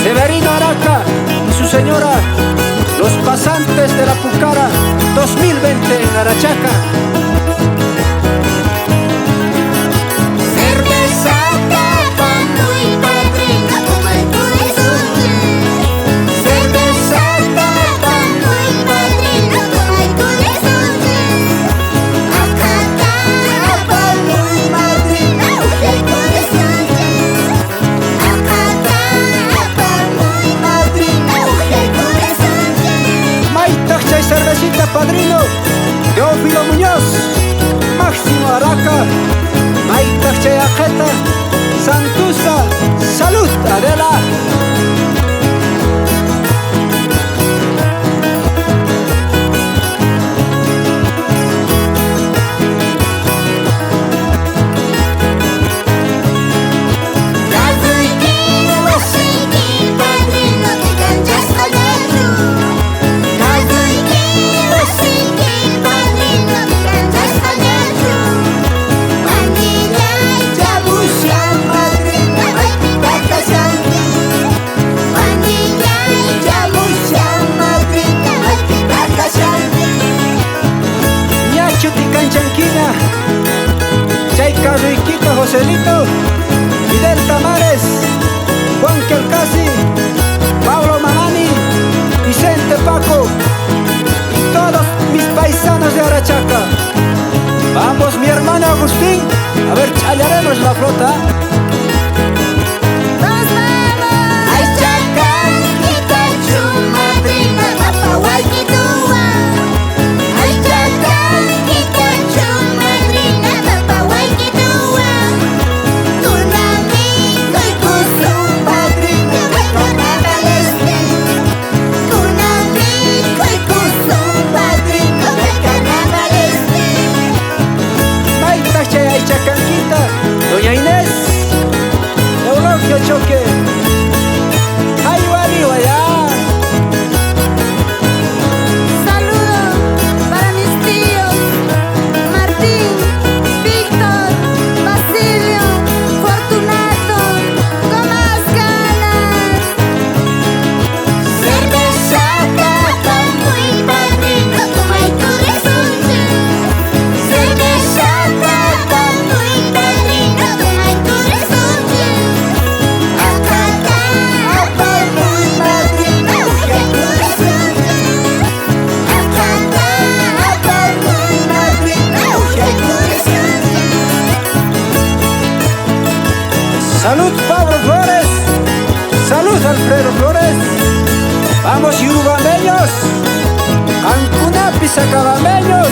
Severino Araca y su señora, los pasantes de la Pucara 2020 en Arachaca. Cervecita Padrino, Teófilo Muñoz, Máximo Araca, Maita Chayajeta, Santusa, salud Adela. Chanquina, Chayca Riquito Joselito, Fidel Tamares, Juan Quelcasi, Pablo Manani, Vicente Paco y todos mis paisanos de Arachaca. Vamos mi hermano Agustín, a ver, hallaremos la flota. Doña Inés, Eulogio Choque, ahí va arriba ya. Saludos para mis tíos Martín, Víctor, Basilio, Fortunato, con más ganas. Cerveza, tapa, muy padrino, toma y tu resulte. Cerveza, tapa, muy padrino, toma y tu resulte. Acá, tapa, muy padrino, que tu resulte. Acá, tapa, muy padrino, que tu resulte. Salud Pablo Flores, salud Alfredo Flores. Vamos yurubameños, Cancunapis acabameños.